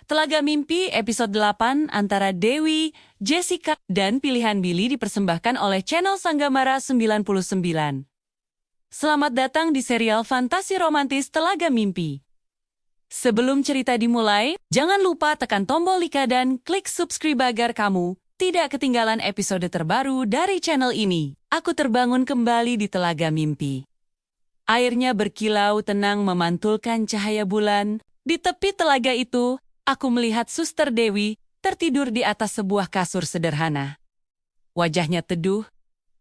Telaga Mimpi episode 8 antara Dewi, Jessica, dan pilihan Billy dipersembahkan oleh channel Sanggamara 99. Selamat datang di serial fantasi romantis Telaga Mimpi. Sebelum cerita dimulai, jangan lupa tekan tombol like dan klik subscribe agar kamu tidak ketinggalan episode terbaru dari channel ini. Aku terbangun kembali di Telaga Mimpi. Airnya berkilau tenang memantulkan cahaya bulan. Di tepi telaga itu, aku melihat Suster Dewi tertidur di atas sebuah kasur sederhana. Wajahnya teduh,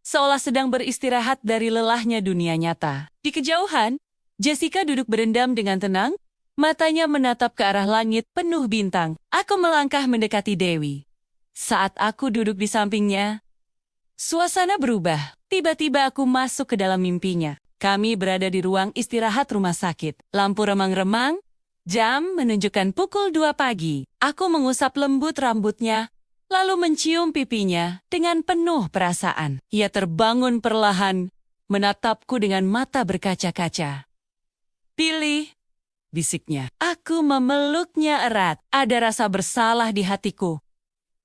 seolah sedang beristirahat dari lelahnya dunia nyata. Di kejauhan, Jessica duduk berendam dengan tenang, matanya menatap ke arah langit penuh bintang. Aku melangkah mendekati Dewi. Saat aku duduk di sampingnya, suasana berubah. Tiba-tiba aku masuk ke dalam mimpinya. Kami berada di ruang istirahat rumah sakit. Lampu remang-remang, jam menunjukkan pukul 2 pagi. Aku mengusap lembut rambutnya, lalu mencium pipinya dengan penuh perasaan. Ia terbangun perlahan, menatapku dengan mata berkaca-kaca. "Billy," bisiknya. Aku memeluknya erat. Ada rasa bersalah di hatiku,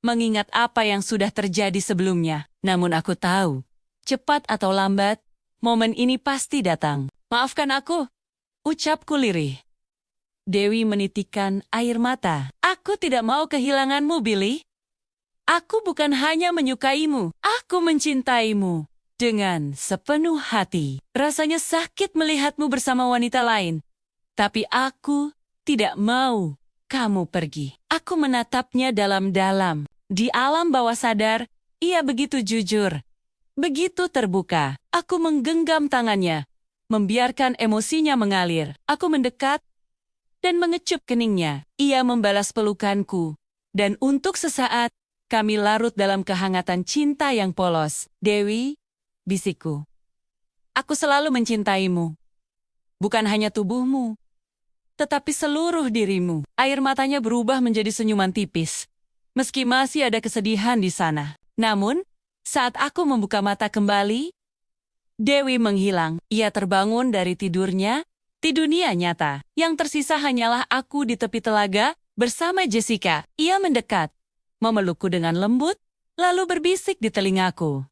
mengingat apa yang sudah terjadi sebelumnya. Namun aku tahu, cepat atau lambat, momen ini pasti datang. "Maafkan aku," ucapku lirih. Dewi menitikkan air mata. "Aku tidak mau kehilanganmu, Billy. Aku bukan hanya menyukaimu, aku mencintaimu dengan sepenuh hati. Rasanya sakit melihatmu bersama wanita lain. Tapi aku tidak mau kamu pergi." Aku menatapnya dalam-dalam. Di alam bawah sadar, ia begitu jujur, begitu terbuka. Aku menggenggam tangannya, membiarkan emosinya mengalir. Aku mendekat dan mengecup keningnya. Ia membalas pelukanku, dan untuk sesaat, kami larut dalam kehangatan cinta yang polos. "Dewi," bisikku, "aku selalu mencintaimu. Bukan hanya tubuhmu, tetapi seluruh dirimu." Air matanya berubah menjadi senyuman tipis, meski masih ada kesedihan di sana. Namun, saat aku membuka mata kembali, Dewi menghilang. Ia terbangun dari tidurnya. Di dunia nyata, yang tersisa hanyalah aku di tepi telaga bersama Jessica. Ia mendekat, memelukku dengan lembut, lalu berbisik di telingaku.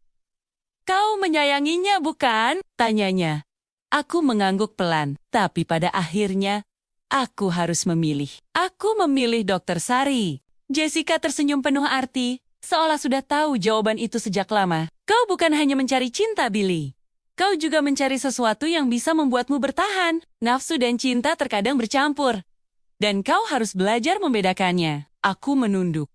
"Kau menyayanginya, bukan?" tanyanya. Aku mengangguk pelan, tapi pada akhirnya, aku harus memilih. Aku memilih Dr. Sari. Jessica tersenyum penuh arti, seolah sudah tahu jawaban itu sejak lama. "Kau bukan hanya mencari cinta, Billy. Kau juga mencari sesuatu yang bisa membuatmu bertahan. Nafsu dan cinta terkadang bercampur, dan kau harus belajar membedakannya." Aku menunduk,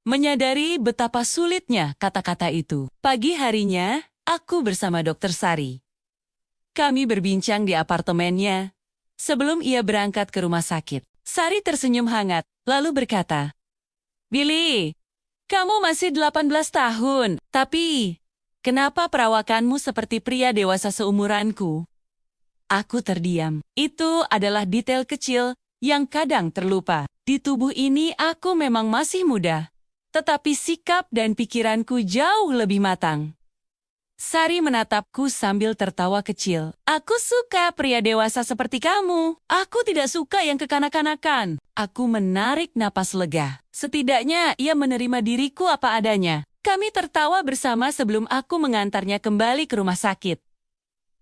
menyadari betapa sulitnya kata-kata itu. Pagi harinya, aku bersama Dr. Sari. Kami berbincang di apartemennya sebelum ia berangkat ke rumah sakit. Sari tersenyum hangat, lalu berkata, "Billy, kamu masih 18 tahun, tapi kenapa perawakanmu seperti pria dewasa seumuranku?" Aku terdiam. Itu adalah detail kecil yang kadang terlupa. Di tubuh ini aku memang masih muda, tetapi sikap dan pikiranku jauh lebih matang. Sari menatapku sambil tertawa kecil. "Aku suka pria dewasa seperti kamu. Aku tidak suka yang kekanak-kanakan." Aku menarik napas lega. Setidaknya ia menerima diriku apa adanya. Kami tertawa bersama sebelum aku mengantarnya kembali ke rumah sakit.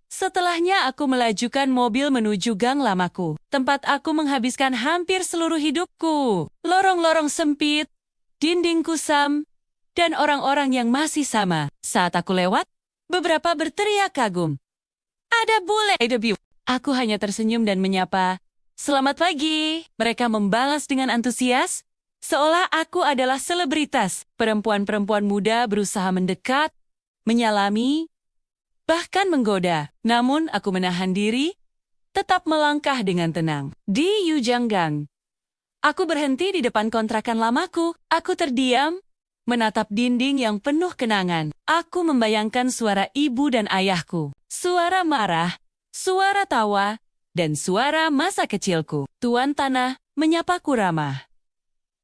Setelahnya aku melajukan mobil menuju gang lamaku, tempat aku menghabiskan hampir seluruh hidupku. Lorong-lorong sempit, dinding kusam, dan orang-orang yang masih sama. Saat aku lewat, beberapa berteriak kagum, "Ada bule!" Aku hanya tersenyum dan menyapa, "Selamat pagi." Mereka membalas dengan antusias, seolah aku adalah selebritas. Perempuan-perempuan muda berusaha mendekat, menyalami, bahkan menggoda. Namun aku menahan diri, tetap melangkah dengan tenang. Di Yujanggang, aku berhenti di depan kontrakan lamaku. Aku terdiam, menatap dinding yang penuh kenangan. Aku membayangkan suara ibu dan ayahku, suara marah, suara tawa, dan suara masa kecilku. Tuan Tanah menyapaku ramah.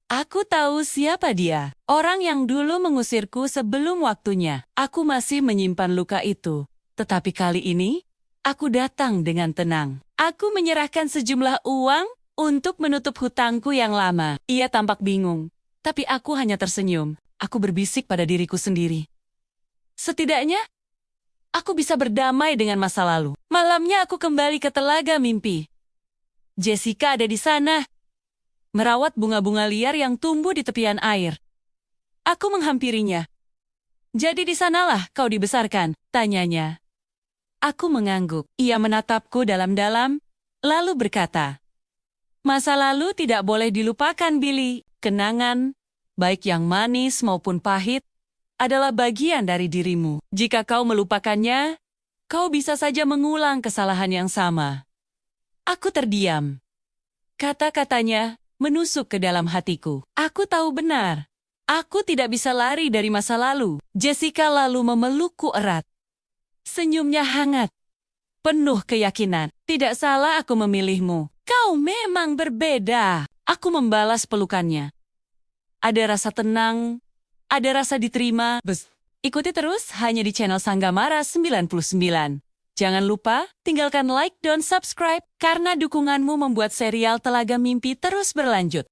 Aku tahu siapa dia, orang yang dulu mengusirku sebelum waktunya. Aku masih menyimpan luka itu, tetapi kali ini, aku datang dengan tenang. Aku menyerahkan sejumlah uang Untuk menutup hutangku yang lama. Ia tampak bingung. Tapi aku hanya tersenyum. Aku berbisik pada diriku sendiri. Setidaknya, aku bisa berdamai dengan masa lalu. Malamnya aku kembali ke Telaga Mimpi. Jessica ada di sana, merawat bunga-bunga liar yang tumbuh di tepian air. Aku menghampirinya. Jadi di sanalah kau dibesarkan, tanyanya. Aku mengangguk. Ia menatapku dalam-dalam, lalu berkata, masa lalu tidak boleh dilupakan, Billy. Kenangan, baik yang manis maupun pahit, adalah bagian dari dirimu. Jika kau melupakannya, kau bisa saja mengulang kesalahan yang sama. Aku terdiam. Kata-katanya menusuk ke dalam hatiku. Aku tahu benar. Aku tidak bisa lari dari masa lalu. Jessica lalu memelukku erat. Senyumnya hangat. Penuh keyakinan. Tidak salah aku memilihmu. Kau memang berbeda. Aku membalas pelukannya. Ada rasa tenang, ada rasa diterima. Ikuti terus hanya di channel Sanggamara 99. Jangan lupa tinggalkan like dan subscribe karena dukunganmu membuat serial Telaga Mimpi terus berlanjut.